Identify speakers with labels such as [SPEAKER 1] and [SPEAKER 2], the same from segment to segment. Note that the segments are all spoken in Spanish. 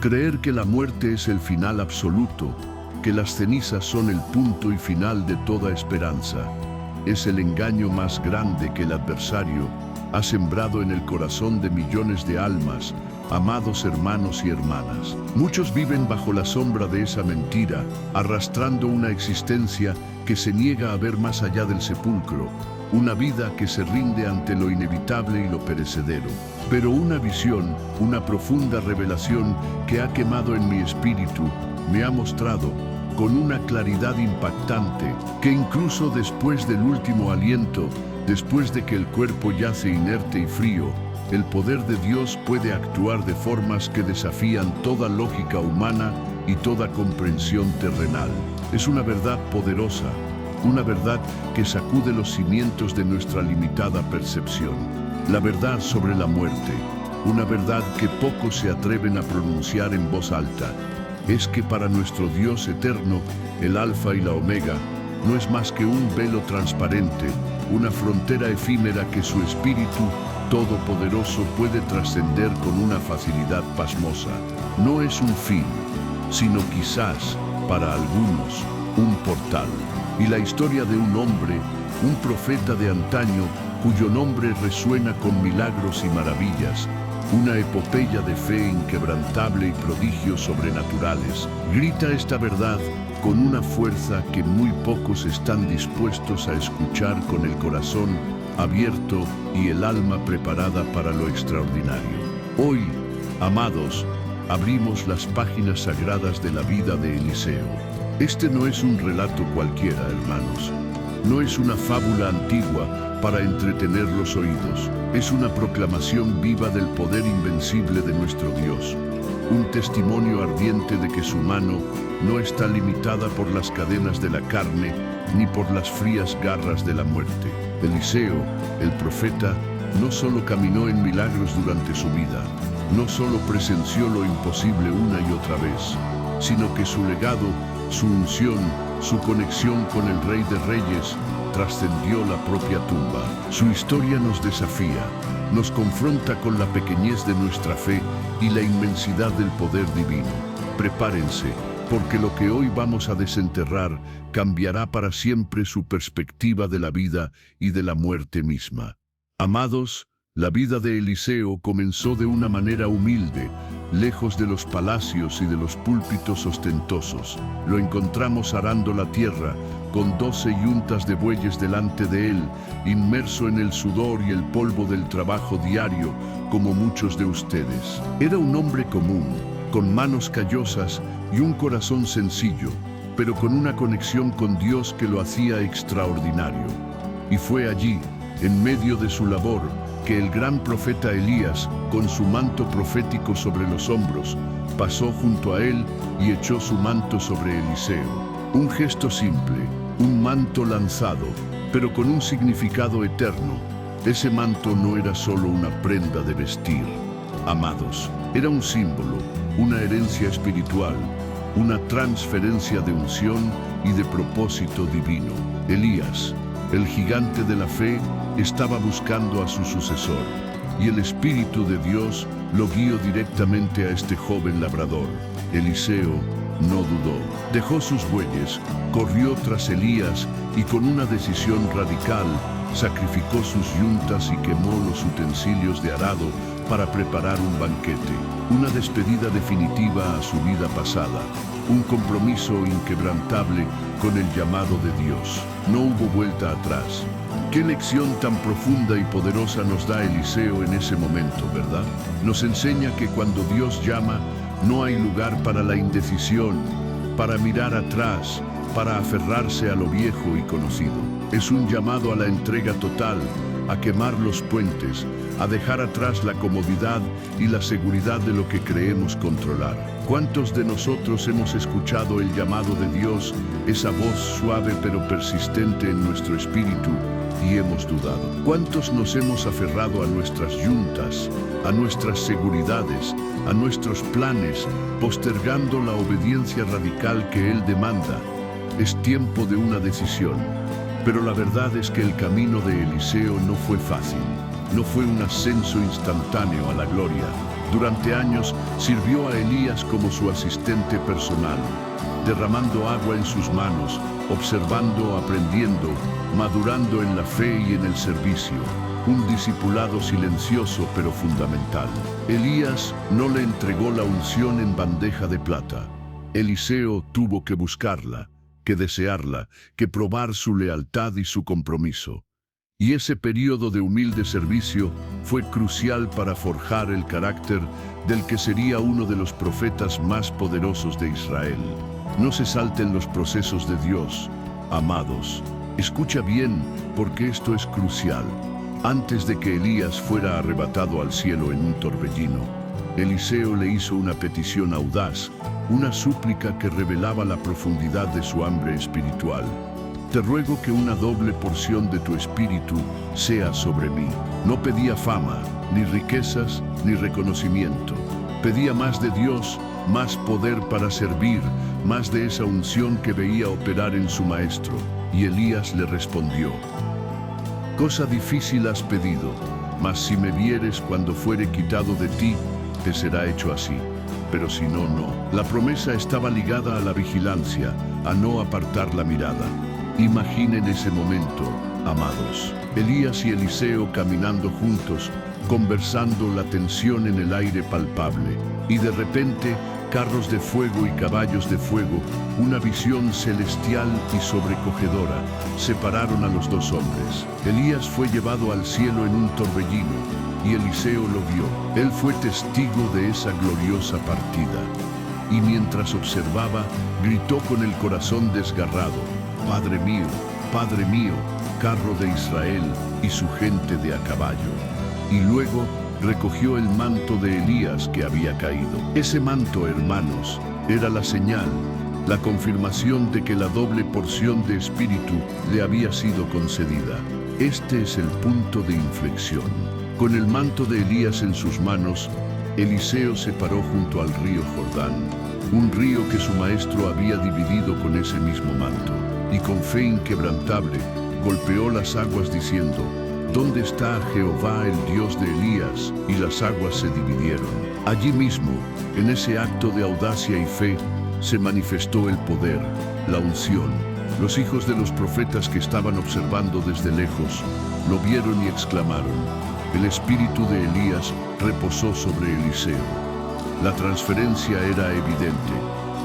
[SPEAKER 1] Creer que la muerte es el final absoluto, que las cenizas son el punto y final de toda esperanza, es el engaño más grande que el adversario ha sembrado en el corazón de millones de almas, amados hermanos y hermanas. Muchos viven bajo la sombra de esa mentira, arrastrando una existencia que se niega a ver más allá del sepulcro, una vida que se rinde ante lo inevitable y lo perecedero. Pero una visión, una profunda revelación que ha quemado en mi espíritu, me ha mostrado con una claridad impactante que incluso después del último aliento, después de que el cuerpo yace inerte y frío, el poder de Dios puede actuar de formas que desafían toda lógica humana y toda comprensión terrenal. Es una verdad poderosa, una verdad que sacude los cimientos de nuestra limitada percepción. La verdad sobre la muerte, una verdad que pocos se atreven a pronunciar en voz alta, es que para nuestro Dios eterno, el Alfa y la Omega, no es más que un velo transparente, una frontera efímera que su Espíritu Todopoderoso puede trascender con una facilidad pasmosa. No es un fin, sino quizás, para algunos, un portal. Y la historia de un hombre, un profeta de antaño, cuyo nombre resuena con milagros y maravillas, una epopeya de fe inquebrantable y prodigios sobrenaturales, grita esta verdad con una fuerza que muy pocos están dispuestos a escuchar con el corazón abierto y el alma preparada para lo extraordinario. Hoy, amados, abrimos las páginas sagradas de la vida de Eliseo. Este no es un relato cualquiera, hermanos. No es una fábula antigua para entretener los oídos. Es una proclamación viva del poder invencible de nuestro Dios. Un testimonio ardiente de que su mano no está limitada por las cadenas de la carne ni por las frías garras de la muerte. Eliseo, el profeta, no solo caminó en milagros durante su vida, no solo presenció lo imposible una y otra vez, sino que su legado, su unción, su conexión con el Rey de Reyes, trascendió la propia tumba. Su historia nos desafía, nos confronta con la pequeñez de nuestra fe y la inmensidad del poder divino. Prepárense, porque lo que hoy vamos a desenterrar cambiará para siempre su perspectiva de la vida y de la muerte misma. Amados, la vida de Eliseo comenzó de una manera humilde, lejos de los palacios y de los púlpitos ostentosos. Lo encontramos arando la tierra, con 12 yuntas de bueyes delante de él, inmerso en el sudor y el polvo del trabajo diario, como muchos de ustedes. Era un hombre común, con manos callosas y un corazón sencillo, pero con una conexión con Dios que lo hacía extraordinario. Y fue allí, en medio de su labor, que el gran profeta Elías, con su manto profético sobre los hombros, pasó junto a él y echó su manto sobre Eliseo. Un gesto simple, un manto lanzado, pero con un significado eterno. Ese manto no era solo una prenda de vestir, amados, era un símbolo, una herencia espiritual, una transferencia de unción y de propósito divino. Elías, el gigante de la fe, estaba buscando a su sucesor, y el Espíritu de Dios lo guió directamente a este joven labrador. Eliseo no dudó. Dejó sus bueyes, corrió tras Elías y con una decisión radical sacrificó sus yuntas y quemó los utensilios de arado para preparar un banquete, una despedida definitiva a su vida pasada, un compromiso inquebrantable con el llamado de Dios. No hubo vuelta atrás. Qué lección tan profunda y poderosa nos da Eliseo en ese momento, ¿verdad? Nos enseña que cuando Dios llama, no hay lugar para la indecisión, para mirar atrás, para aferrarse a lo viejo y conocido. Es un llamado a la entrega total, a quemar los puentes, a dejar atrás la comodidad y la seguridad de lo que creemos controlar. ¿Cuántos de nosotros hemos escuchado el llamado de Dios, esa voz suave pero persistente en nuestro espíritu, y hemos dudado? ¿Cuántos nos hemos aferrado a nuestras yuntas, a nuestras seguridades, a nuestros planes, postergando la obediencia radical que Él demanda? Es tiempo de una decisión. Pero la verdad es que el camino de Eliseo no fue fácil. No fue un ascenso instantáneo a la gloria. Durante años Sirvió a Elías como su asistente personal, derramando agua en sus manos, observando, aprendiendo, madurando en la fe y en el servicio. Un discipulado silencioso pero fundamental. Elías no le entregó la unción en bandeja de plata. Eliseo tuvo que buscarla, que desearla, que probar su lealtad y su compromiso. Y ese periodo de humilde servicio fue crucial para forjar el carácter del que sería uno de los profetas más poderosos de Israel. No se salten los procesos de Dios, amados. Escucha bien, porque esto es crucial. Antes de que Elías fuera arrebatado al cielo en un torbellino, Eliseo le hizo una petición audaz, una súplica que revelaba la profundidad de su hambre espiritual. Te ruego que una doble porción de tu espíritu sea sobre mí. No pedía fama, ni riquezas, ni reconocimiento. Pedía más de Dios, más poder para servir, más de esa unción que veía operar en su maestro. Y Elías le respondió: cosa difícil has pedido, mas si me vieres cuando fuere quitado de ti, te será hecho así. Pero si no, no. La promesa estaba ligada a la vigilancia, a no apartar la mirada. Imaginen ese momento, amados. Elías y Eliseo caminando juntos, conversando, la tensión en el aire palpable. Y de repente, carros de fuego y caballos de fuego, una visión celestial y sobrecogedora, separaron a los dos hombres. Elías fue llevado al cielo en un torbellino, y Eliseo lo vio. Él fue testigo de esa gloriosa partida. Y mientras observaba, gritó con el corazón desgarrado: Padre mío, carro de Israel y su gente de a caballo. Y luego recogió el manto de Elías que había caído. Ese manto, hermanos, era la señal, la confirmación de que la doble porción de espíritu le había sido concedida. Este es el punto de inflexión. Con el manto de Elías en sus manos, Eliseo se paró junto al río Jordán, un río que su maestro había dividido con ese mismo manto, y con fe inquebrantable golpeó las aguas diciendo: ¿dónde está Jehová, el Dios de Elías? Y las aguas se dividieron. Allí mismo, en ese acto de audacia y fe, se manifestó el poder, la unción. Los hijos de los profetas que estaban observando desde lejos lo vieron y exclamaron: el espíritu de Elías reposó sobre Eliseo. La transferencia era evidente,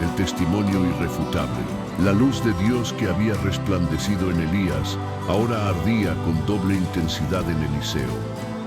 [SPEAKER 1] el testimonio irrefutable. La luz de Dios que había resplandecido en Elías ahora ardía con doble intensidad en Eliseo.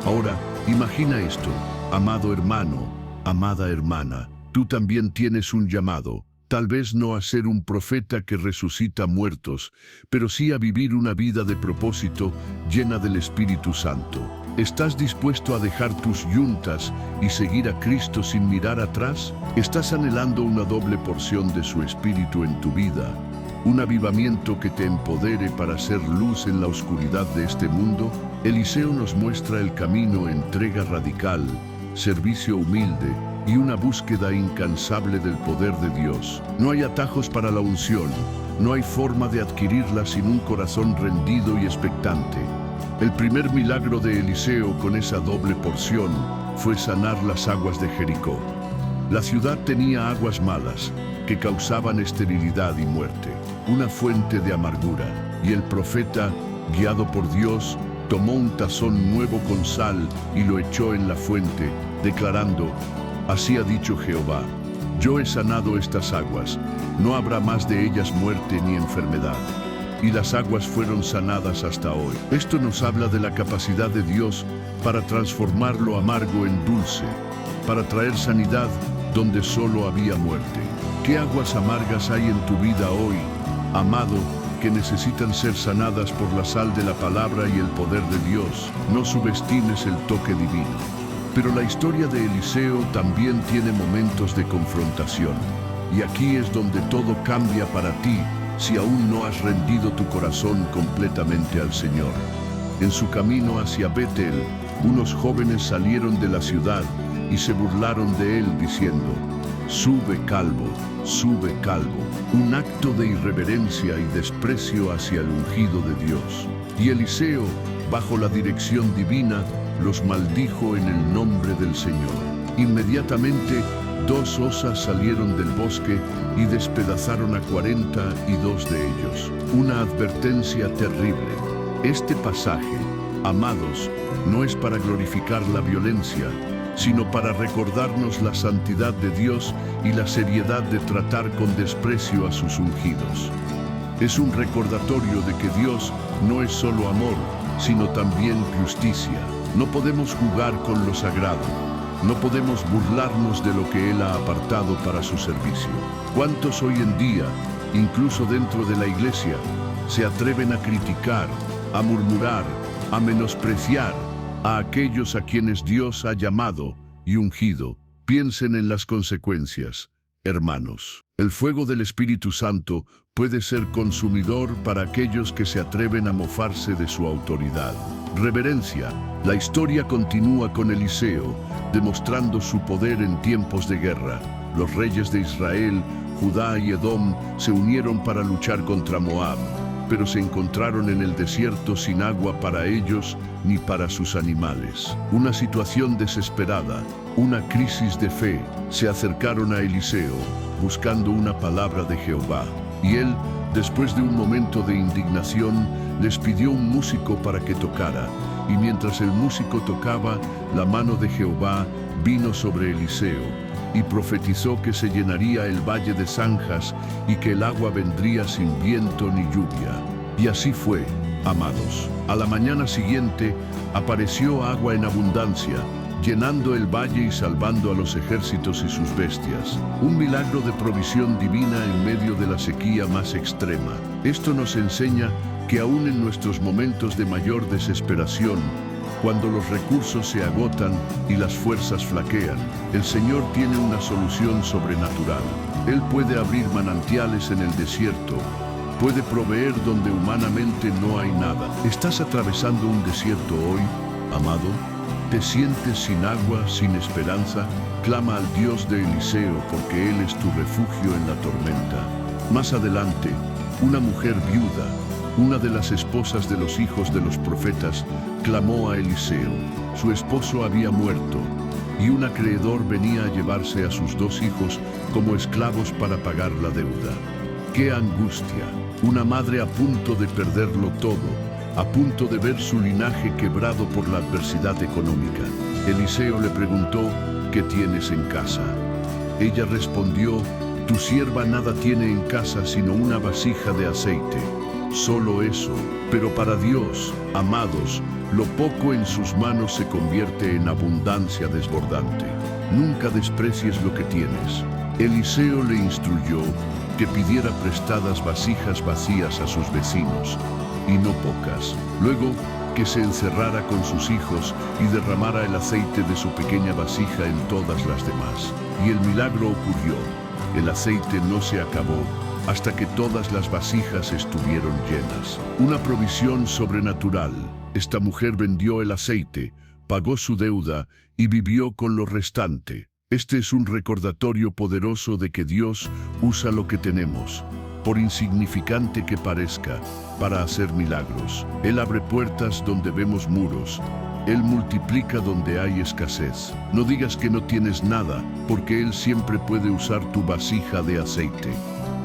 [SPEAKER 1] Ahora, imagina esto, amado hermano, amada hermana, tú también tienes un llamado, tal vez no a ser un profeta que resucita muertos, pero sí a vivir una vida de propósito llena del Espíritu Santo. ¿Estás dispuesto a dejar tus yuntas y seguir a Cristo sin mirar atrás? ¿Estás anhelando una doble porción de su Espíritu en tu vida? ¿Un avivamiento que te empodere para ser luz en la oscuridad de este mundo? Eliseo nos muestra el camino: entrega radical, servicio humilde y una búsqueda incansable del poder de Dios. No hay atajos para la unción, no hay forma de adquirirla sin un corazón rendido y expectante. El primer milagro de Eliseo con esa doble porción fue sanar las aguas de Jericó. La ciudad tenía aguas malas que causaban esterilidad y muerte, una fuente de amargura, y el profeta, guiado por Dios, tomó un tazón nuevo con sal y lo echó en la fuente, declarando: así ha dicho Jehová, yo he sanado estas aguas, no habrá más de ellas muerte ni enfermedad. Y las aguas fueron sanadas hasta hoy. Esto nos habla de la capacidad de Dios para transformar lo amargo en dulce, para traer sanidad donde solo había muerte. ¿Qué aguas amargas hay en tu vida hoy, amado, que necesitan ser sanadas por la sal de la palabra y el poder de Dios? No subestimes el toque divino. Pero la historia de Eliseo también tiene momentos de confrontación. Y aquí es donde todo cambia para ti, si aún no has rendido tu corazón completamente al Señor. En su camino hacia Betel, unos jóvenes salieron de la ciudad y se burlaron de él diciendo: sube calvo, un acto de irreverencia y desprecio hacia el ungido de Dios. Y Eliseo, bajo la dirección divina, los maldijo en el nombre del Señor. Inmediatamente, 2 osas salieron del bosque y despedazaron a 42 de ellos. Una advertencia terrible. Este pasaje, amados, no es para glorificar la violencia, sino para recordarnos la santidad de Dios y la seriedad de tratar con desprecio a sus ungidos. Es un recordatorio de que Dios no es solo amor, sino también justicia. No podemos jugar con lo sagrado. No podemos burlarnos de lo que Él ha apartado para su servicio. ¿Cuántos hoy en día, incluso dentro de la iglesia, se atreven a criticar, a murmurar, a menospreciar a aquellos a quienes Dios ha llamado y ungido? Piensen en las consecuencias, hermanos. El fuego del Espíritu Santo puede ser consumidor para aquellos que se atreven a mofarse de su autoridad. Reverencia. La historia continúa con Eliseo, demostrando su poder en tiempos de guerra. Los reyes de Israel, Judá y Edom se unieron para luchar contra Moab, pero se encontraron en el desierto sin agua para ellos ni para sus animales. Una situación desesperada, una crisis de fe. Se acercaron a Eliseo, buscando una palabra de Jehová. Y él, después de un momento de indignación, les pidió un músico para que tocara. Y mientras el músico tocaba, la mano de Jehová vino sobre Eliseo, y profetizó que se llenaría el valle de zanjas y que el agua vendría sin viento ni lluvia. Y así fue, amados. A la mañana siguiente apareció agua en abundancia, llenando el valle y salvando a los ejércitos y sus bestias. Un milagro de provisión divina en medio de la sequía más extrema. Esto nos enseña que aún en nuestros momentos de mayor desesperación, cuando los recursos se agotan y las fuerzas flaquean, el Señor tiene una solución sobrenatural. Él puede abrir manantiales en el desierto, puede proveer donde humanamente no hay nada. ¿Estás atravesando un desierto hoy, amado? ¿Te sientes sin agua, sin esperanza? Clama al Dios de Eliseo, porque Él es tu refugio en la tormenta. Más adelante, una mujer viuda, una de las esposas de los hijos de los profetas, clamó a Eliseo. Su esposo había muerto, y un acreedor venía a llevarse a sus 2 hijos como esclavos para pagar la deuda. ¡Qué angustia! Una madre a punto de perderlo todo, a punto de ver su linaje quebrado por la adversidad económica. Eliseo le preguntó, ¿qué tienes en casa? Ella respondió, tu sierva nada tiene en casa sino una vasija de aceite. Solo eso, pero para Dios, amados, lo poco en sus manos se convierte en abundancia desbordante. Nunca desprecies lo que tienes. Eliseo le instruyó que pidiera prestadas vasijas vacías a sus vecinos, y no pocas. Luego, que se encerrara con sus hijos y derramara el aceite de su pequeña vasija en todas las demás. Y el milagro ocurrió. El aceite no se acabó hasta que todas las vasijas estuvieron llenas. Una provisión sobrenatural. Esta mujer vendió el aceite, pagó su deuda y vivió con lo restante. Este es un recordatorio poderoso de que Dios usa lo que tenemos, por insignificante que parezca, para hacer milagros. Él abre puertas donde vemos muros. Él multiplica donde hay escasez. No digas que no tienes nada, porque Él siempre puede usar tu vasija de aceite.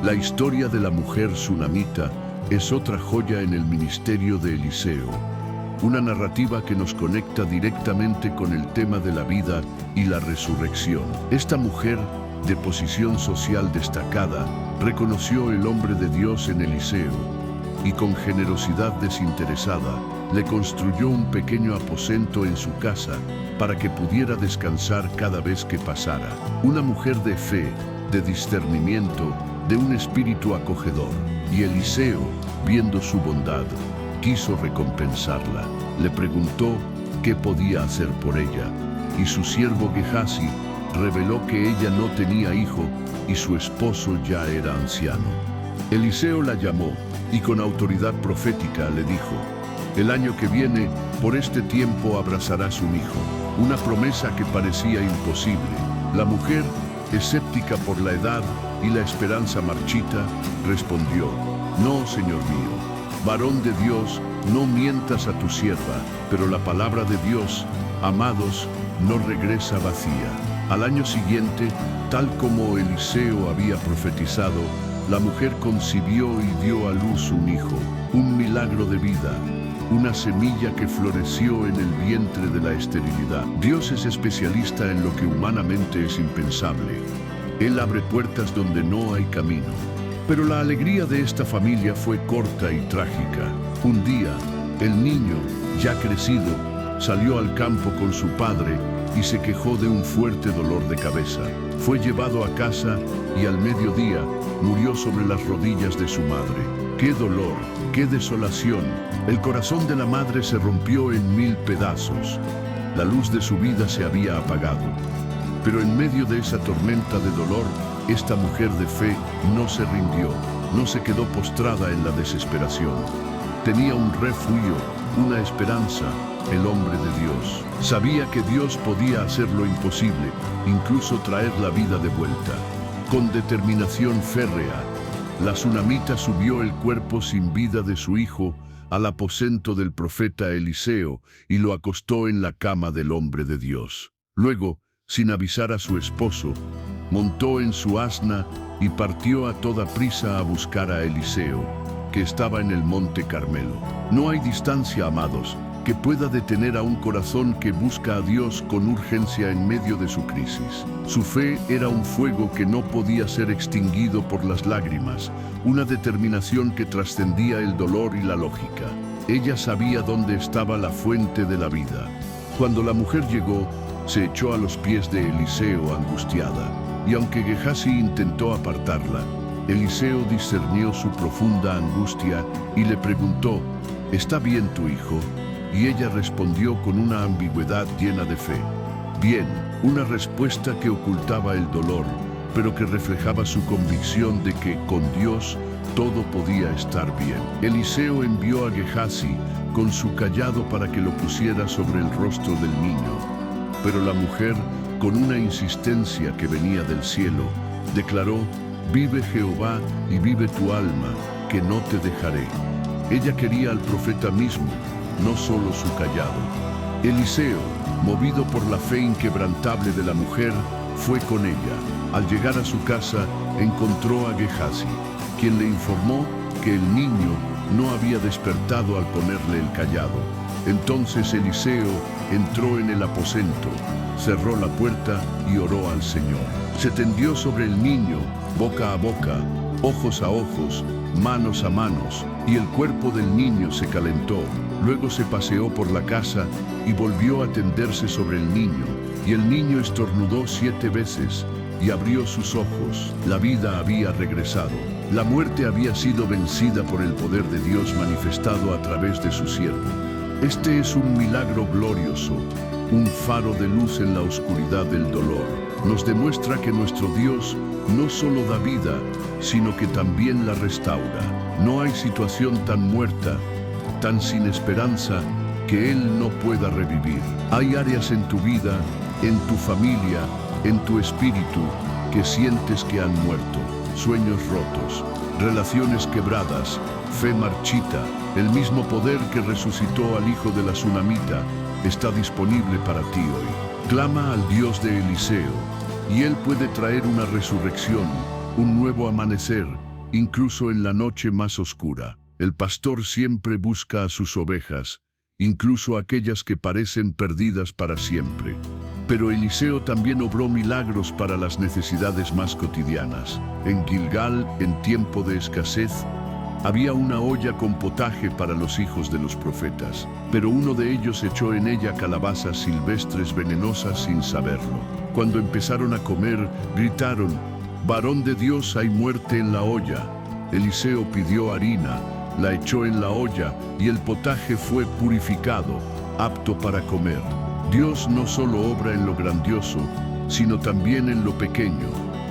[SPEAKER 1] La historia de la mujer sunamita es otra joya en el ministerio de Eliseo. Una narrativa que nos conecta directamente con el tema de la vida y la resurrección. Esta mujer, de posición social destacada, reconoció el hombre de Dios en Eliseo y con generosidad desinteresada le construyó un pequeño aposento en su casa para que pudiera descansar cada vez que pasara. Una mujer de fe, de discernimiento, de un espíritu acogedor. Y Eliseo, viendo su bondad, quiso recompensarla. Le preguntó qué podía hacer por ella, y su siervo Gehazi reveló que ella no tenía hijo y su esposo ya era anciano. Eliseo la llamó y con autoridad profética le dijo, el año que viene, por este tiempo abrazarás un hijo. Una promesa que parecía imposible. La mujer, escéptica por la edad y la esperanza marchita, respondió, no, Señor mío, varón de Dios, no mientas a tu sierva, pero la palabra de Dios, amados, no regresa vacía. Al año siguiente, tal como Eliseo había profetizado, la mujer concibió y dio a luz un hijo, un milagro de vida, una semilla que floreció en el vientre de la esterilidad. Dios es especialista en lo que humanamente es impensable. Él abre puertas donde no hay camino. Pero la alegría de esta familia fue corta y trágica. Un día, el niño, ya crecido, salió al campo con su padre y se quejó de un fuerte dolor de cabeza. Fue llevado a casa y al mediodía murió sobre las rodillas de su madre. ¡Qué dolor! ¡Qué desolación! El corazón de la madre se rompió en 1000 pedazos. La luz de su vida se había apagado. Pero en medio de esa tormenta de dolor, esta mujer de fe no se rindió, no se quedó postrada en la desesperación. Tenía un refugio, una esperanza, el hombre de Dios. Sabía que Dios podía hacer lo imposible, incluso traer la vida de vuelta. Con determinación férrea, la tsunamita subió el cuerpo sin vida de su hijo al aposento del profeta Eliseo y lo acostó en la cama del hombre de Dios. Luego, sin avisar a su esposo, montó en su asna y partió a toda prisa a buscar a Eliseo, que estaba en el monte Carmelo. No hay distancia, amados, que pueda detener a un corazón que busca a Dios con urgencia en medio de su crisis. Su fe era un fuego que no podía ser extinguido por las lágrimas, una determinación que trascendía el dolor y la lógica. Ella sabía dónde estaba la fuente de la vida. Cuando la mujer llegó, se echó a los pies de Eliseo angustiada, y aunque Gehazi intentó apartarla, Eliseo discernió su profunda angustia y le preguntó: ¿está bien tu hijo? Y ella respondió con una ambigüedad llena de fe. Bien, una respuesta que ocultaba el dolor, pero que reflejaba su convicción de que con Dios todo podía estar bien. Eliseo envió a Gehazi con su cayado para que lo pusiera sobre el rostro del niño. Pero la mujer, con una insistencia que venía del cielo, declaró: «Vive Jehová y vive tu alma, que no te dejaré». Ella quería al profeta mismo, no solo su cayado. Eliseo, movido por la fe inquebrantable de la mujer, fue con ella. Al llegar a su casa, encontró a Gehazi, quien le informó que el niño no había despertado al ponerle el cayado. Entonces Eliseo entró en el aposento, cerró la puerta y oró al Señor. Se tendió sobre el niño, boca a boca, ojos a ojos, manos a manos, y el cuerpo del niño se calentó. Luego se paseó por la casa y volvió a tenderse sobre el niño, y el niño estornudó 7 veces y abrió sus ojos. La vida había regresado. La muerte había sido vencida por el poder de Dios manifestado a través de su siervo. Este es un milagro glorioso, un faro de luz en la oscuridad del dolor. Nos demuestra que nuestro Dios no solo da vida, sino que también la restaura. No hay situación tan muerta, tan sin esperanza, que Él no pueda revivir. Hay áreas en tu vida, en tu familia, en tu espíritu, que sientes que han muerto. Sueños rotos, relaciones quebradas, fe marchita. El mismo poder que resucitó al hijo de la tsunamita está disponible para ti hoy. Clama al Dios de Eliseo, y Él puede traer una resurrección, un nuevo amanecer, incluso en la noche más oscura. El pastor siempre busca a sus ovejas, incluso aquellas que parecen perdidas para siempre. Pero Eliseo también obró milagros para las necesidades más cotidianas. En Gilgal, en tiempo de escasez, había una olla con potaje para los hijos de los profetas, pero uno de ellos echó en ella calabazas silvestres venenosas sin saberlo. Cuando empezaron a comer, gritaron: «Varón de Dios, hay muerte en la olla». Eliseo pidió harina, la echó en la olla y el potaje fue purificado, apto para comer. Dios no solo obra en lo grandioso, sino también en lo pequeño,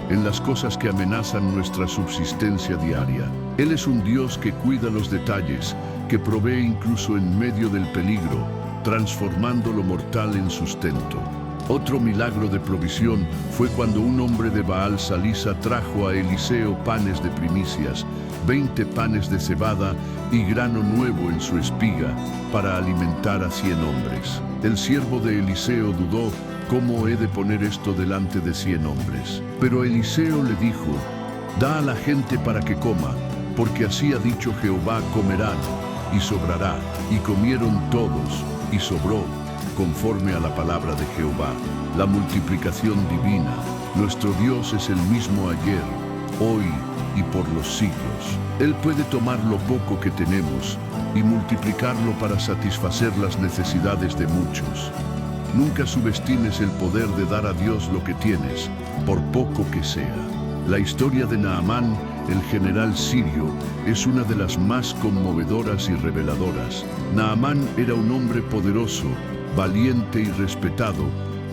[SPEAKER 1] en las cosas que amenazan nuestra subsistencia diaria. Él es un Dios que cuida los detalles, que provee incluso en medio del peligro, transformando lo mortal en sustento. Otro milagro de provisión fue cuando un hombre de Baal Salisa trajo a Eliseo panes de primicias, 20 panes de cebada y grano nuevo en su espiga, para alimentar a 100 hombres. El siervo de Eliseo dudó, ¿cómo he de poner esto delante de 100 hombres? Pero Eliseo le dijo, da a la gente para que coma, porque así ha dicho Jehová, comerán, y sobrará. Y comieron todos, y sobró, conforme a la palabra de Jehová. La multiplicación divina. Nuestro Dios es el mismo ayer, hoy y por los siglos. Él puede tomar lo poco que tenemos y multiplicarlo para satisfacer las necesidades de muchos. Nunca subestimes el poder de dar a Dios lo que tienes, por poco que sea. La historia de Naamán, el general sirio, es una de las más conmovedoras y reveladoras. Naamán era un hombre poderoso, valiente y respetado,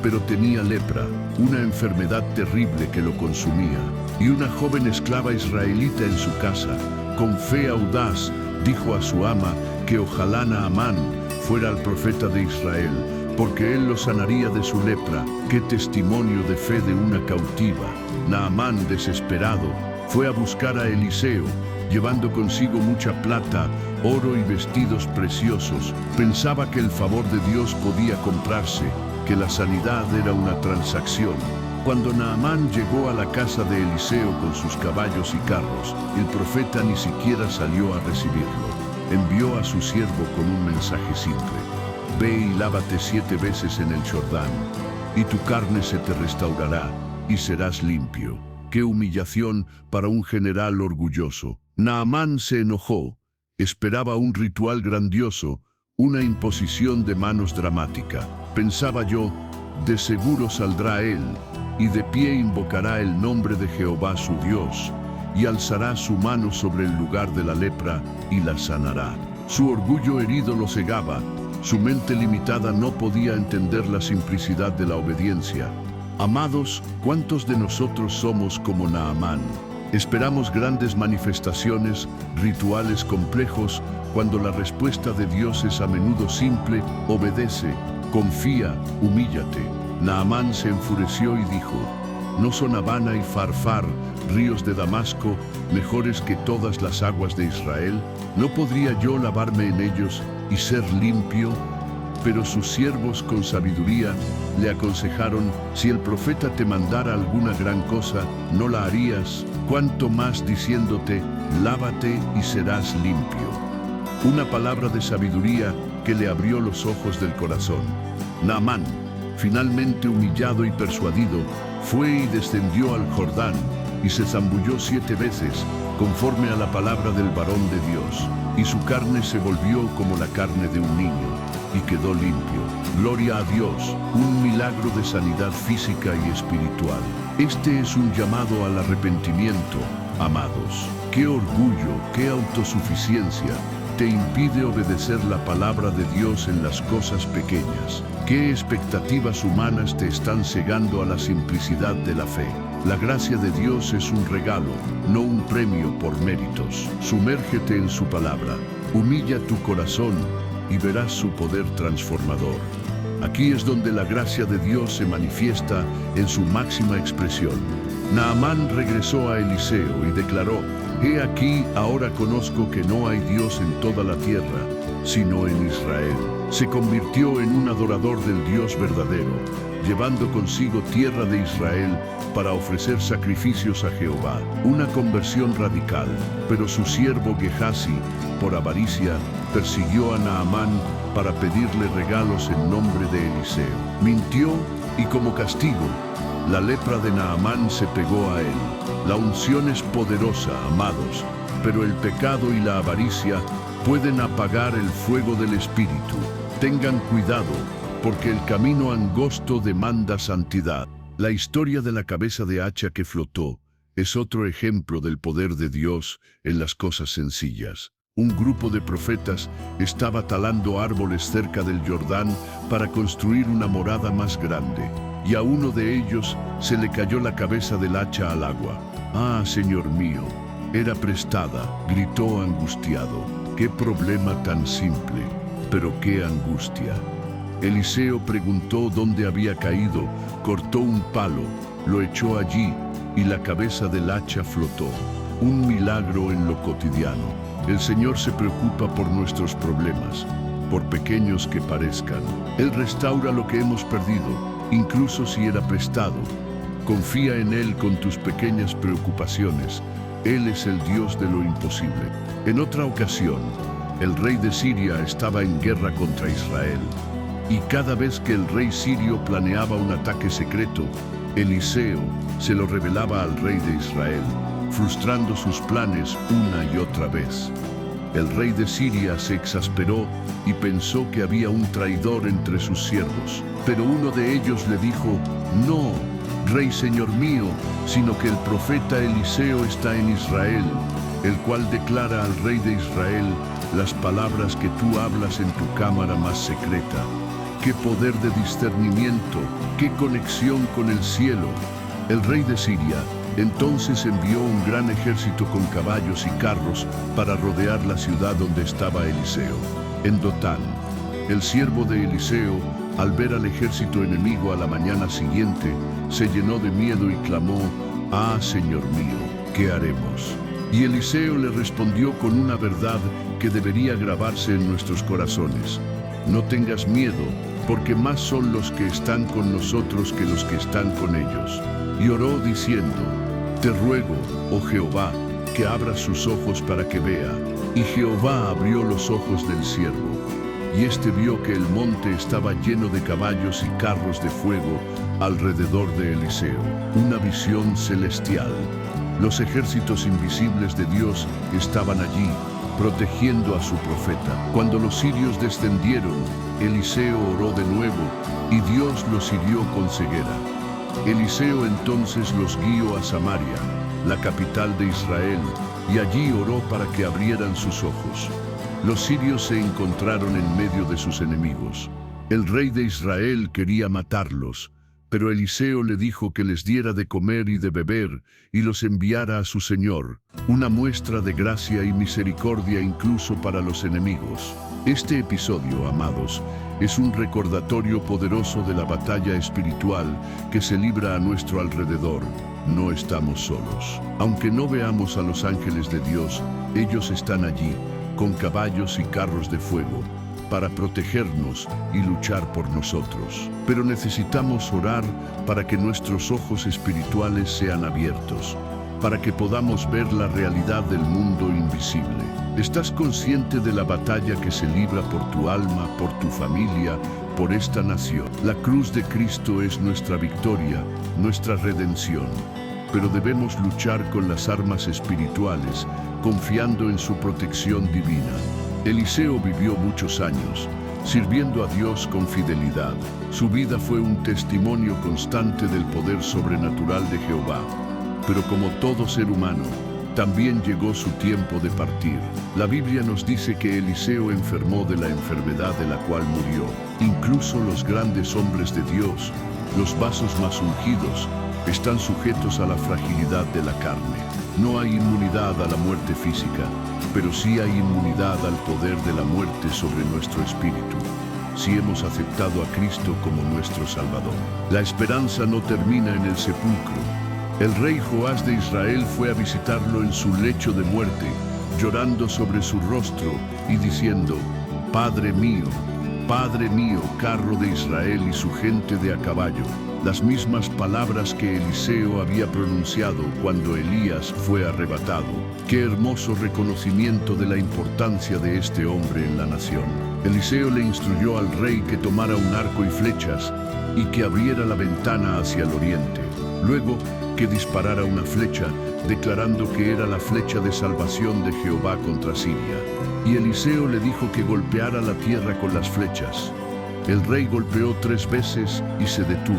[SPEAKER 1] pero tenía lepra, una enfermedad terrible que lo consumía. Y una joven esclava israelita en su casa, con fe audaz, dijo a su ama que ojalá Naamán fuera el profeta de Israel, porque él lo sanaría de su lepra. ¡Qué testimonio de fe de una cautiva! Naamán, desesperado, fue a buscar a Eliseo, llevando consigo mucha plata, oro y vestidos preciosos. Pensaba que el favor de Dios podía comprarse, que la sanidad era una transacción. Cuando Naamán llegó a la casa de Eliseo con sus caballos y carros, el profeta ni siquiera salió a recibirlo. Envió a su siervo con un mensaje simple: ve y lávate 7 veces en el Jordán, y tu carne se te restaurará, y serás limpio. ¡Qué humillación para un general orgulloso! Naamán se enojó. Esperaba un ritual grandioso, una imposición de manos dramática. Pensaba yo, de seguro saldrá él, y de pie invocará el nombre de Jehová su Dios, y alzará su mano sobre el lugar de la lepra, y la sanará. Su orgullo herido lo cegaba, su mente limitada no podía entender la simplicidad de la obediencia. Amados, ¿cuántos de nosotros somos como Naamán? Esperamos grandes manifestaciones, rituales complejos, cuando la respuesta de Dios es a menudo simple: obedece, confía, humíllate. Naamán se enfureció y dijo: ¿no son Abana y Farfar, ríos de Damasco, mejores que todas las aguas de Israel? ¿No podría yo lavarme en ellos y ser limpio? Pero sus siervos con sabiduría le aconsejaron: si el profeta te mandara alguna gran cosa, ¿no la harías? Cuanto más diciéndote: lávate y serás limpio. Una palabra de sabiduría que le abrió los ojos del corazón. Naamán, finalmente humillado y persuadido, fue y descendió al Jordán y se zambulló 7 veces, conforme a la palabra del varón de Dios, y su carne se volvió como la carne de un niño, y quedó limpio. Gloria a Dios, un milagro de sanidad física y espiritual. Este es un llamado al arrepentimiento, amados. ¡Qué orgullo, qué autosuficiencia te impide obedecer la palabra de Dios en las cosas pequeñas! ¿Qué expectativas humanas te están cegando a la simplicidad de la fe? La gracia de Dios es un regalo, no un premio por méritos. Sumérgete en su palabra, humilla tu corazón y verás su poder transformador. Aquí es donde la gracia de Dios se manifiesta en su máxima expresión. Naamán regresó a Eliseo y declaró: he aquí, ahora conozco que no hay Dios en toda la tierra, sino en Israel. Se convirtió en un adorador del Dios verdadero, llevando consigo tierra de Israel para ofrecer sacrificios a Jehová. Una conversión radical, pero su siervo Gehazi, por avaricia, persiguió a Naamán para pedirle regalos en nombre de Eliseo. Mintió y como castigo, la lepra de Naamán se pegó a él. La unción es poderosa, amados, pero el pecado y la avaricia pueden apagar el fuego del Espíritu. Tengan cuidado, porque el camino angosto demanda santidad. La historia de la cabeza de hacha que flotó es otro ejemplo del poder de Dios en las cosas sencillas. Un grupo de profetas estaba talando árboles cerca del Jordán para construir una morada más grande, y a uno de ellos se le cayó la cabeza del hacha al agua. «Ah, Señor mío, era prestada», gritó angustiado. «Qué problema tan simple, pero qué angustia». Eliseo preguntó dónde había caído, cortó un palo, lo echó allí y la cabeza del hacha flotó. Un milagro en lo cotidiano. El Señor se preocupa por nuestros problemas, por pequeños que parezcan. Él restaura lo que hemos perdido, incluso si era prestado. Confía en Él con tus pequeñas preocupaciones. Él es el Dios de lo imposible. En otra ocasión, el rey de Siria estaba en guerra contra Israel. Y cada vez que el rey sirio planeaba un ataque secreto, Eliseo se lo revelaba al rey de Israel, frustrando sus planes una y otra vez. El rey de Siria se exasperó y pensó que había un traidor entre sus siervos. Pero uno de ellos le dijo: «No, rey señor mío, sino que el profeta Eliseo está en Israel, el cual declara al rey de Israel las palabras que tú hablas en tu cámara más secreta». ¡Qué poder de discernimiento! ¡Qué conexión con el cielo! El rey de Siria entonces envió un gran ejército con caballos y carros para rodear la ciudad donde estaba Eliseo. En Dotán, el siervo de Eliseo, al ver al ejército enemigo a la mañana siguiente, se llenó de miedo y clamó: «Ah, Señor mío, ¿qué haremos?». Y Eliseo le respondió con una verdad que debería grabarse en nuestros corazones: «No tengas miedo, porque más son los que están con nosotros que los que están con ellos». Y oró diciendo: «Te ruego, oh Jehová, que abras sus ojos para que vea». Y Jehová abrió los ojos del siervo, y éste vio que el monte estaba lleno de caballos y carros de fuego alrededor de Eliseo. Una visión celestial. Los ejércitos invisibles de Dios estaban allí, protegiendo a su profeta. Cuando los sirios descendieron, Eliseo oró de nuevo, y Dios los hirió con ceguera. Eliseo entonces los guió a Samaria, la capital de Israel, y allí oró para que abrieran sus ojos. Los sirios se encontraron en medio de sus enemigos. El rey de Israel quería matarlos, pero Eliseo le dijo que les diera de comer y de beber y los enviara a su señor, una muestra de gracia y misericordia incluso para los enemigos. Este episodio, amados, es un recordatorio poderoso de la batalla espiritual que se libra a nuestro alrededor. No estamos solos. Aunque no veamos a los ángeles de Dios, ellos están allí, con caballos y carros de fuego, para protegernos y luchar por nosotros. Pero necesitamos orar para que nuestros ojos espirituales sean abiertos, para que podamos ver la realidad del mundo invisible. ¿Estás consciente de la batalla que se libra por tu alma, por tu familia, por esta nación? La cruz de Cristo es nuestra victoria, nuestra redención. Pero debemos luchar con las armas espirituales, confiando en su protección divina. Eliseo vivió muchos años, sirviendo a Dios con fidelidad. Su vida fue un testimonio constante del poder sobrenatural de Jehová. Pero como todo ser humano, también llegó su tiempo de partir. La Biblia nos dice que Eliseo enfermó de la enfermedad de la cual murió. Incluso los grandes hombres de Dios, los vasos más ungidos, están sujetos a la fragilidad de la carne. No hay inmunidad a la muerte física, pero sí hay inmunidad al poder de la muerte sobre nuestro espíritu, si hemos aceptado a Cristo como nuestro Salvador. La esperanza no termina en el sepulcro. El rey Joás de Israel fue a visitarlo en su lecho de muerte, llorando sobre su rostro y diciendo: Padre mío, carro de Israel y su gente de a caballo. Las mismas palabras que Eliseo había pronunciado cuando Elías fue arrebatado. Qué hermoso reconocimiento de la importancia de este hombre en la nación. Eliseo le instruyó al rey que tomara un arco y flechas y que abriera la ventana hacia el oriente. Luego, que disparara una flecha, declarando que era la flecha de salvación de Jehová contra Siria. Y Eliseo le dijo que golpeara la tierra con las flechas. El rey golpeó 3 veces y se detuvo,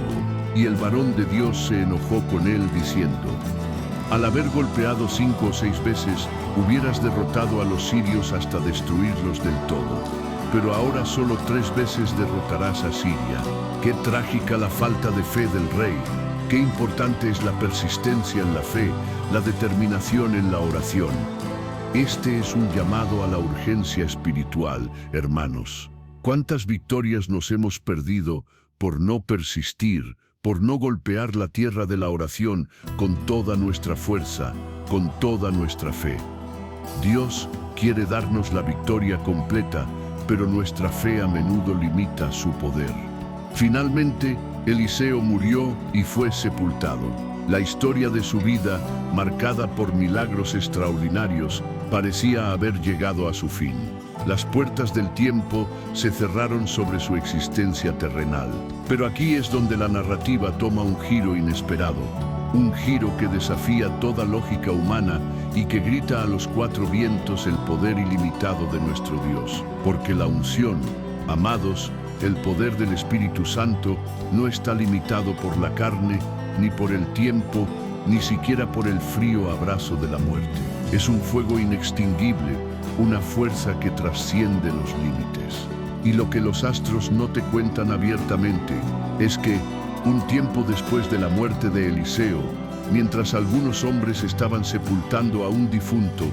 [SPEAKER 1] y el varón de Dios se enojó con él diciendo: al haber golpeado 5 o 6 veces, hubieras derrotado a los sirios hasta destruirlos del todo. Pero ahora solo 3 veces derrotarás a Siria. Qué trágica la falta de fe del rey. Qué importante es la persistencia en la fe, la determinación en la oración. Este es un llamado a la urgencia espiritual, hermanos. ¿Cuántas victorias nos hemos perdido por no persistir, por no golpear la tierra de la oración con toda nuestra fuerza, con toda nuestra fe? Dios quiere darnos la victoria completa, pero nuestra fe a menudo limita su poder. Finalmente, Eliseo murió y fue sepultado. La historia de su vida, marcada por milagros extraordinarios, parecía haber llegado a su fin. Las puertas del tiempo se cerraron sobre su existencia terrenal. Pero aquí es donde la narrativa toma un giro inesperado. Un giro que desafía toda lógica humana y que grita a los cuatro vientos el poder ilimitado de nuestro Dios. Porque la unción, amados, el poder del Espíritu Santo no está limitado por la carne, ni por el tiempo, ni siquiera por el frío abrazo de la muerte. Es un fuego inextinguible, una fuerza que trasciende los límites. Y lo que los astros no te cuentan abiertamente es que, un tiempo después de la muerte de Eliseo, mientras algunos hombres estaban sepultando a un difunto,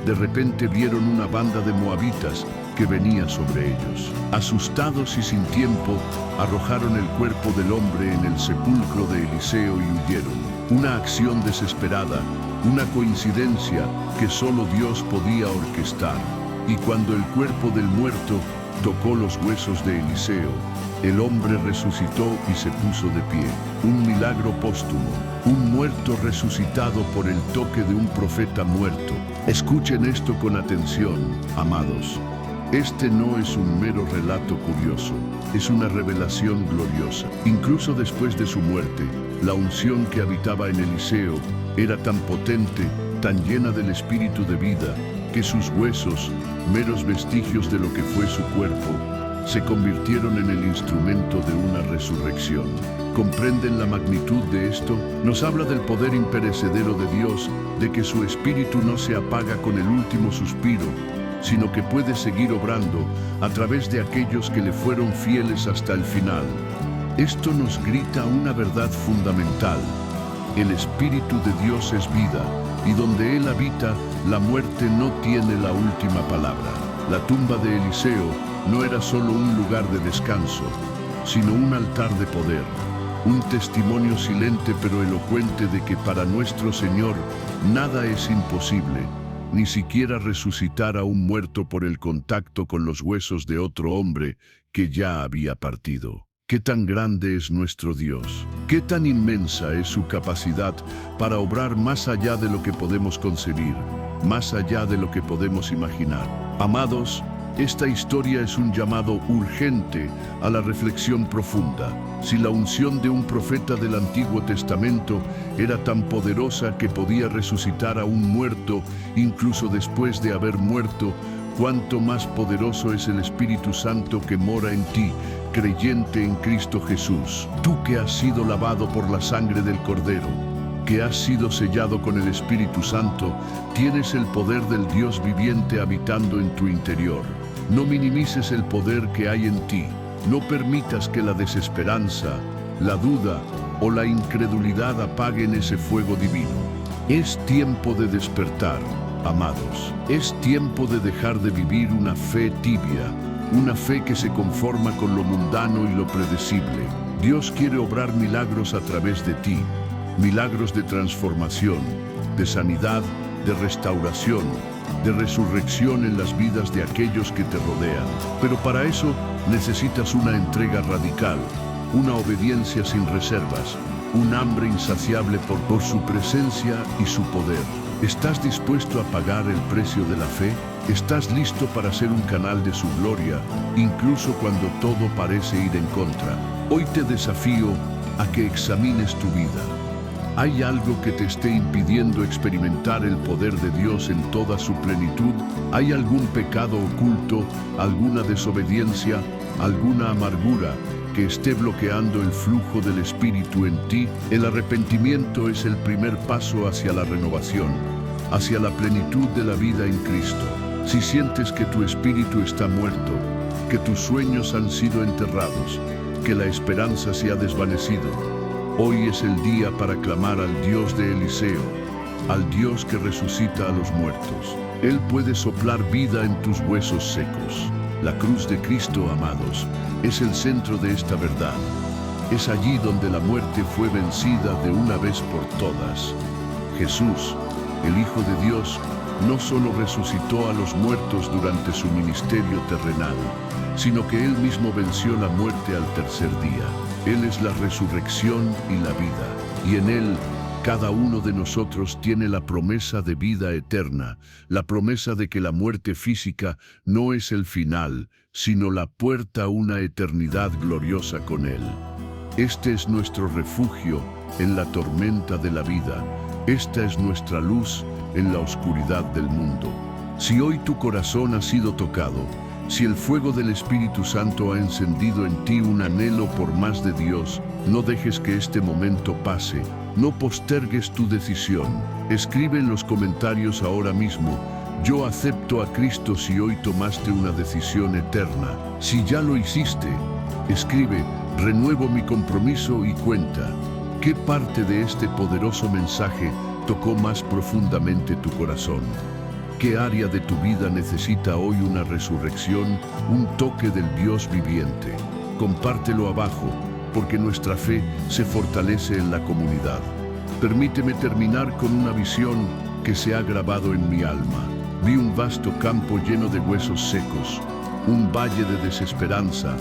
[SPEAKER 1] de repente vieron una banda de moabitas que venía sobre ellos. Asustados y sin tiempo, arrojaron el cuerpo del hombre en el sepulcro de Eliseo y huyeron. Una acción desesperada, una coincidencia que solo Dios podía orquestar. Y cuando el cuerpo del muerto tocó los huesos de Eliseo, el hombre resucitó y se puso de pie. Un milagro póstumo, un muerto resucitado por el toque de un profeta muerto. Escuchen esto con atención, amados. Este no es un mero relato curioso, es una revelación gloriosa. Incluso después de su muerte, la unción que habitaba en Eliseo era tan potente, tan llena del espíritu de vida, que sus huesos, meros vestigios de lo que fue su cuerpo, se convirtieron en el instrumento de una resurrección. ¿Comprenden la magnitud de esto? Nos habla del poder imperecedero de Dios, de que su espíritu no se apaga con el último suspiro, sino que puede seguir obrando a través de aquellos que le fueron fieles hasta el final. Esto nos grita una verdad fundamental. El Espíritu de Dios es vida, y donde Él habita, la muerte no tiene la última palabra. La tumba de Eliseo no era solo un lugar de descanso, sino un altar de poder, un testimonio silente pero elocuente de que para nuestro Señor nada es imposible, ni siquiera resucitar a un muerto por el contacto con los huesos de otro hombre que ya había partido. ¿Qué tan grande es nuestro Dios? ¿Qué tan inmensa es su capacidad para obrar más allá de lo que podemos concebir, más allá de lo que podemos imaginar? Amados, esta historia es un llamado urgente a la reflexión profunda. Si la unción de un profeta del Antiguo Testamento era tan poderosa que podía resucitar a un muerto incluso después de haber muerto, cuánto más poderoso es el Espíritu Santo que mora en ti, creyente en Cristo Jesús. Tú que has sido lavado por la sangre del Cordero, que has sido sellado con el Espíritu Santo, tienes el poder del Dios viviente habitando en tu interior. No minimices el poder que hay en ti. No permitas que la desesperanza, la duda o la incredulidad apaguen ese fuego divino. Es tiempo de despertar, amados. Es tiempo de dejar de vivir una fe tibia, una fe que se conforma con lo mundano y lo predecible. Dios quiere obrar milagros a través de ti, milagros de transformación, de sanidad, de restauración, de resurrección en las vidas de aquellos que te rodean. Pero para eso necesitas una entrega radical, una obediencia sin reservas, un hambre insaciable por su presencia y su poder. ¿Estás dispuesto a pagar el precio de la fe? ¿Estás listo para ser un canal de su gloria, incluso cuando todo parece ir en contra? Hoy te desafío a que examines tu vida. ¿Hay algo que te esté impidiendo experimentar el poder de Dios en toda su plenitud? ¿Hay algún pecado oculto, alguna desobediencia, alguna amargura que esté bloqueando el flujo del Espíritu en ti? El arrepentimiento es el primer paso hacia la renovación, hacia la plenitud de la vida en Cristo. Si sientes que tu espíritu está muerto, que tus sueños han sido enterrados, que la esperanza se ha desvanecido, hoy es el día para clamar al Dios de Eliseo, al Dios que resucita a los muertos. Él puede soplar vida en tus huesos secos. La cruz de Cristo, amados, es el centro de esta verdad. Es allí donde la muerte fue vencida de una vez por todas. Jesús, el Hijo de Dios, no solo resucitó a los muertos durante su ministerio terrenal, sino que Él mismo venció la muerte al tercer día. Él es la resurrección y la vida, y en Él cada uno de nosotros tiene la promesa de vida eterna, la promesa de que la muerte física no es el final, sino la puerta a una eternidad gloriosa con Él. Este es nuestro refugio en la tormenta de la vida. Esta es nuestra luz en la oscuridad del mundo. Si hoy tu corazón ha sido tocado, si el fuego del Espíritu Santo ha encendido en ti un anhelo por más de Dios, no dejes que este momento pase. No postergues tu decisión. Escribe en los comentarios ahora mismo: yo acepto a Cristo. Si hoy tomaste una decisión eterna. Si ya lo hiciste, escribe: renuevo mi compromiso. Y cuenta qué parte de este poderoso mensaje tocó más profundamente tu corazón. ¿Qué área de tu vida necesita hoy una resurrección, un toque del Dios viviente? Compártelo abajo, porque nuestra fe se fortalece en la comunidad. Permíteme terminar con una visión que se ha grabado en mi alma. Vi un vasto campo lleno de huesos secos, un valle de desesperanza,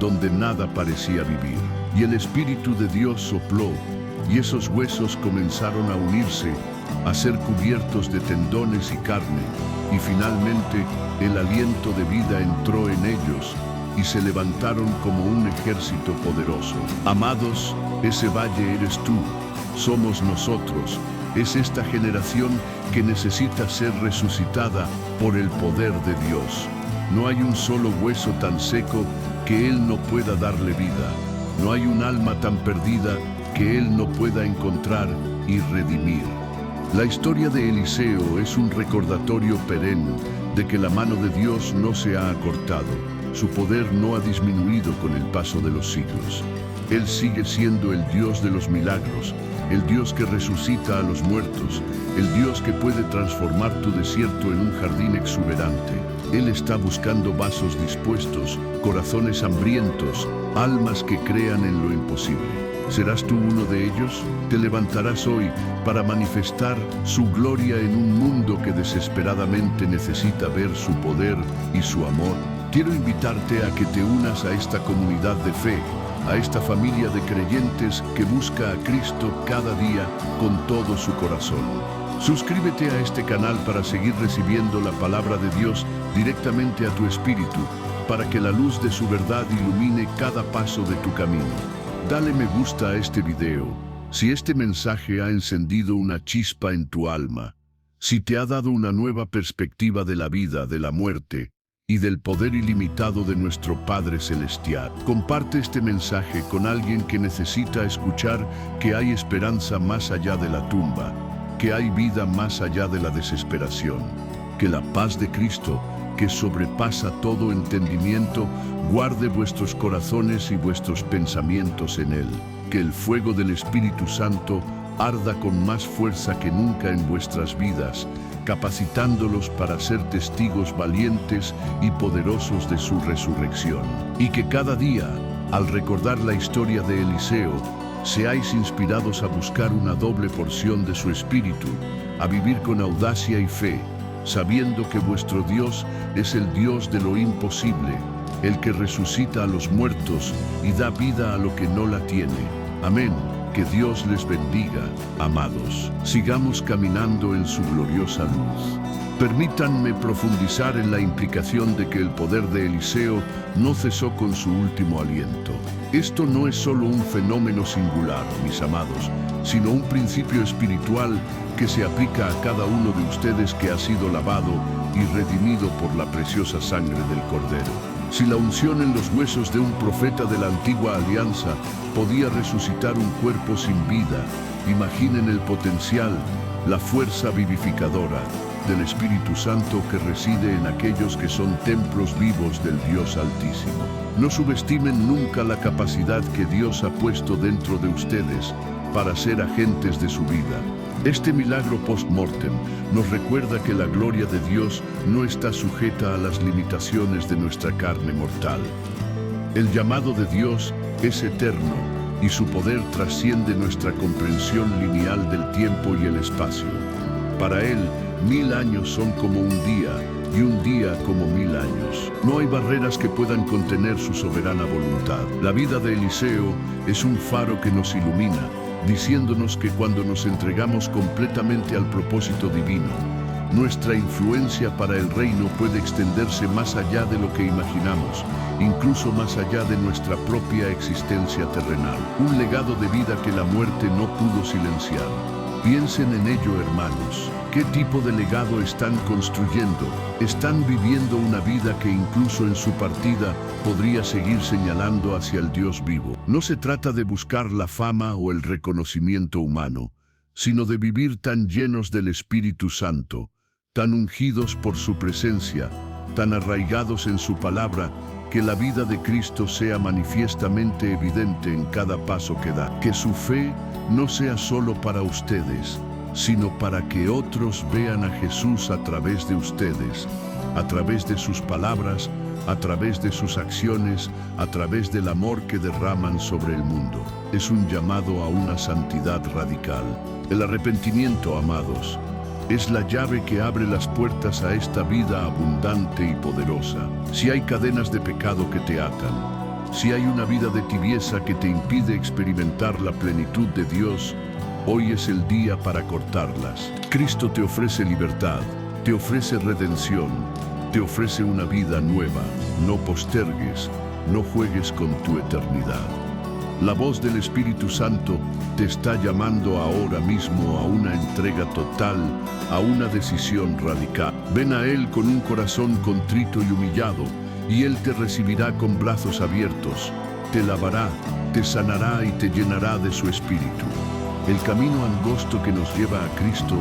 [SPEAKER 1] donde nada parecía vivir. Y el Espíritu de Dios sopló, y esos huesos comenzaron a unirse, a ser cubiertos de tendones y carne, y finalmente el aliento de vida entró en ellos, y se levantaron como un ejército poderoso. Amados, ese valle eres tú, somos nosotros, es esta generación que necesita ser resucitada por el poder de Dios. No hay un solo hueso tan seco que Él no pueda darle vida. No hay un alma tan perdida que Él no pueda encontrar y redimir. La historia de Eliseo es un recordatorio perenne de que la mano de Dios no se ha acortado. Su poder no ha disminuido con el paso de los siglos. Él sigue siendo el Dios de los milagros, el Dios que resucita a los muertos, el Dios que puede transformar tu desierto en un jardín exuberante. Él está buscando vasos dispuestos, corazones hambrientos, almas que crean en lo imposible. ¿Serás tú uno de ellos? Te levantarás hoy para manifestar su gloria en un mundo que desesperadamente necesita ver su poder y su amor. Quiero invitarte a que te unas a esta comunidad de fe, a esta familia de creyentes que busca a Cristo cada día con todo su corazón. Suscríbete a este canal para seguir recibiendo la palabra de Dios directamente a tu espíritu, para que la luz de su verdad ilumine cada paso de tu camino. Dale me gusta a este video si este mensaje ha encendido una chispa en tu alma, si te ha dado una nueva perspectiva de la vida, de la muerte y del poder ilimitado de nuestro Padre Celestial. Comparte este mensaje con alguien que necesita escuchar que hay esperanza más allá de la tumba, que hay vida más allá de la desesperación, que la paz de Cristo, que sobrepasa todo entendimiento, guarde vuestros corazones y vuestros pensamientos en Él. Que el fuego del Espíritu Santo arda con más fuerza que nunca en vuestras vidas, capacitándolos para ser testigos valientes y poderosos de su resurrección. Y que cada día, al recordar la historia de Eliseo, seáis inspirados a buscar una doble porción de su Espíritu, a vivir con audacia y fe, sabiendo que vuestro Dios es el Dios de lo imposible, el que resucita a los muertos y da vida a lo que no la tiene. Amén. Que Dios les bendiga, amados. Sigamos caminando en su gloriosa luz. Permítanme profundizar en la implicación de que el poder de Eliseo no cesó con su último aliento. Esto no es solo un fenómeno singular, mis amados, sino un principio espiritual que se aplica a cada uno de ustedes que ha sido lavado y redimido por la preciosa sangre del Cordero. Si la unción en los huesos de un profeta de la antigua alianza podía resucitar un cuerpo sin vida, imaginen el potencial, la fuerza vivificadora del Espíritu Santo que reside en aquellos que son templos vivos del Dios Altísimo. No subestimen nunca la capacidad que Dios ha puesto dentro de ustedes para ser agentes de su vida. Este milagro post-mortem nos recuerda que la gloria de Dios no está sujeta a las limitaciones de nuestra carne mortal. El llamado de Dios es eterno y su poder trasciende nuestra comprensión lineal del tiempo y el espacio. Para Él, 1000 años son como un día y un día como 1000 años. No hay barreras que puedan contener su soberana voluntad. La vida de Eliseo es un faro que nos ilumina, diciéndonos que cuando nos entregamos completamente al propósito divino, nuestra influencia para el reino puede extenderse más allá de lo que imaginamos, incluso más allá de nuestra propia existencia terrenal. Un legado de vida que la muerte no pudo silenciar. Piensen en ello, hermanos. ¿Qué tipo de legado están construyendo? ¿Están viviendo una vida que incluso en su partida podría seguir señalando hacia el Dios vivo? No se trata de buscar la fama o el reconocimiento humano, sino de vivir tan llenos del Espíritu Santo, tan ungidos por su presencia, tan arraigados en su palabra, que la vida de Cristo sea manifiestamente evidente en cada paso que da. Que su fe no sea solo para ustedes, sino para que otros vean a Jesús a través de ustedes, a través de sus palabras, a través de sus acciones, a través del amor que derraman sobre el mundo. Es un llamado a una santidad radical. El arrepentimiento, amados, es la llave que abre las puertas a esta vida abundante y poderosa. Si hay cadenas de pecado que te atan, si hay una vida de tibieza que te impide experimentar la plenitud de Dios, hoy es el día para cortarlas. Cristo te ofrece libertad, te ofrece redención, te ofrece una vida nueva. No postergues, no juegues con tu eternidad. La voz del Espíritu Santo te está llamando ahora mismo a una entrega total, a una decisión radical. Ven a Él con un corazón contrito y humillado, y Él te recibirá con brazos abiertos, te lavará, te sanará y te llenará de su Espíritu. El camino angosto que nos lleva a Cristo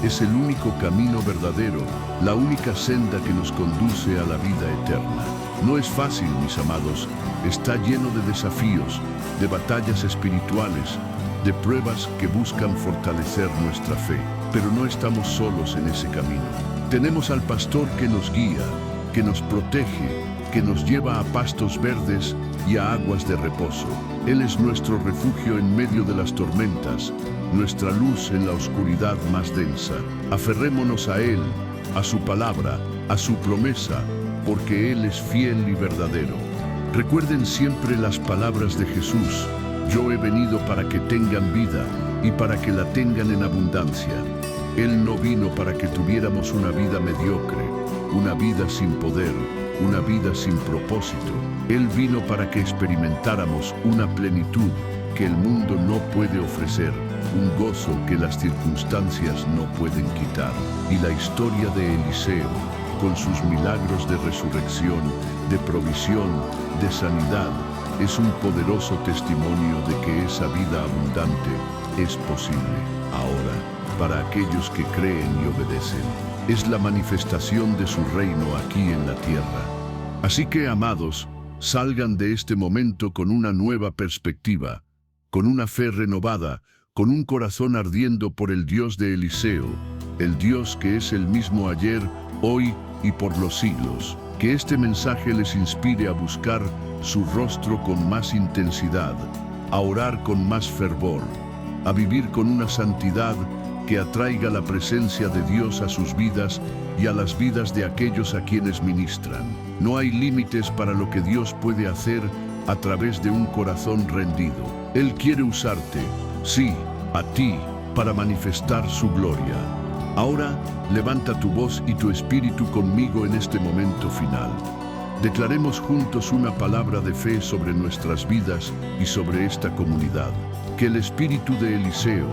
[SPEAKER 1] es el único camino verdadero, la única senda que nos conduce a la vida eterna. No es fácil, mis amados, está lleno de desafíos, de batallas espirituales, de pruebas que buscan fortalecer nuestra fe. Pero no estamos solos en ese camino. Tenemos al pastor que nos guía, que nos protege, que nos lleva a pastos verdes y a aguas de reposo. Él es nuestro refugio en medio de las tormentas, nuestra luz en la oscuridad más densa. Aferrémonos a Él, a su palabra, a su promesa, porque Él es fiel y verdadero. Recuerden siempre las palabras de Jesús: yo he venido para que tengan vida y para que la tengan en abundancia. Él no vino para que tuviéramos una vida mediocre, una vida sin poder, una vida sin propósito. Él vino para que experimentáramos una plenitud que el mundo no puede ofrecer, un gozo que las circunstancias no pueden quitar. Y la historia de Eliseo, con sus milagros de resurrección, de provisión, de sanidad, es un poderoso testimonio de que esa vida abundante es posible ahora para aquellos que creen y obedecen. Es la manifestación de su reino aquí en la tierra. Así que, amados, salgan de este momento con una nueva perspectiva, con una fe renovada, con un corazón ardiendo por el Dios de Eliseo, el Dios que es el mismo ayer, hoy y por los siglos. Que este mensaje les inspire a buscar su rostro con más intensidad, a orar con más fervor, a vivir con una santidad que atraiga la presencia de Dios a sus vidas y a las vidas de aquellos a quienes ministran. No hay límites para lo que Dios puede hacer a través de un corazón rendido. Él quiere usarte, sí, a ti, para manifestar su gloria. Ahora, levanta tu voz y tu espíritu conmigo en este momento final. Declaremos juntos una palabra de fe sobre nuestras vidas y sobre esta comunidad. Que el espíritu de Eliseo,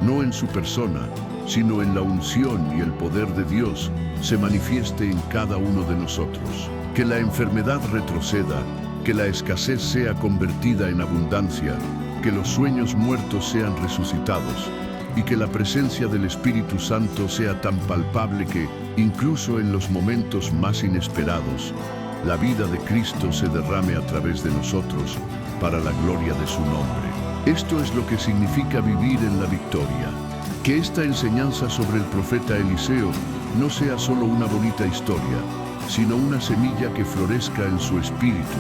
[SPEAKER 1] no en su persona, sino en la unción y el poder de Dios, se manifieste en cada uno de nosotros. Que la enfermedad retroceda, que la escasez sea convertida en abundancia, que los sueños muertos sean resucitados, y que la presencia del Espíritu Santo sea tan palpable que, incluso en los momentos más inesperados, la vida de Cristo se derrame a través de nosotros para la gloria de su nombre. Esto es lo que significa vivir en la victoria. Que esta enseñanza sobre el profeta Eliseo no sea solo una bonita historia, sino una semilla que florezca en su espíritu,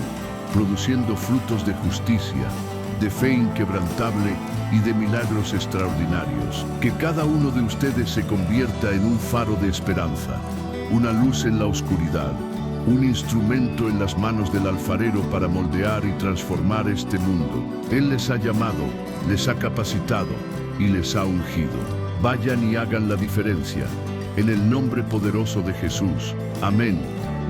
[SPEAKER 1] produciendo frutos de justicia, de fe inquebrantable y de milagros extraordinarios. Que cada uno de ustedes se convierta en un faro de esperanza, una luz en la oscuridad, un instrumento en las manos del alfarero para moldear y transformar este mundo. Él les ha llamado, les ha capacitado y les ha ungido. Vayan y hagan la diferencia. En el nombre poderoso de Jesús. Amén.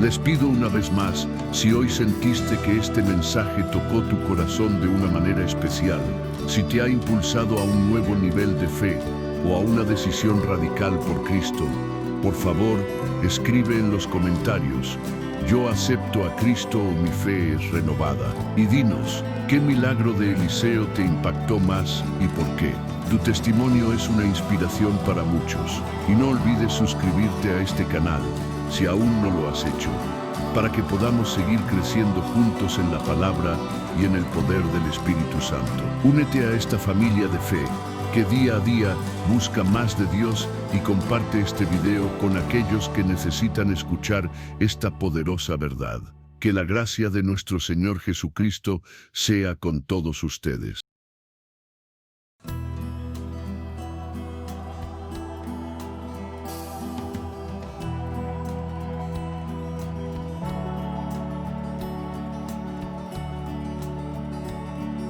[SPEAKER 1] Les pido una vez más, si hoy sentiste que este mensaje tocó tu corazón de una manera especial, si te ha impulsado a un nuevo nivel de fe o a una decisión radical por Cristo, por favor, escribe en los comentarios: yo acepto a Cristo o mi fe es renovada. Y dinos, ¿qué milagro de Eliseo te impactó más y por qué? Tu testimonio es una inspiración para muchos. Y no olvides suscribirte a este canal, si aún no lo has hecho, para que podamos seguir creciendo juntos en la palabra y en el poder del Espíritu Santo. Únete a esta familia de fe, que día a día busca más de Dios, y comparte este video con aquellos que necesitan escuchar esta poderosa verdad. Que la gracia de nuestro Señor Jesucristo sea con todos ustedes.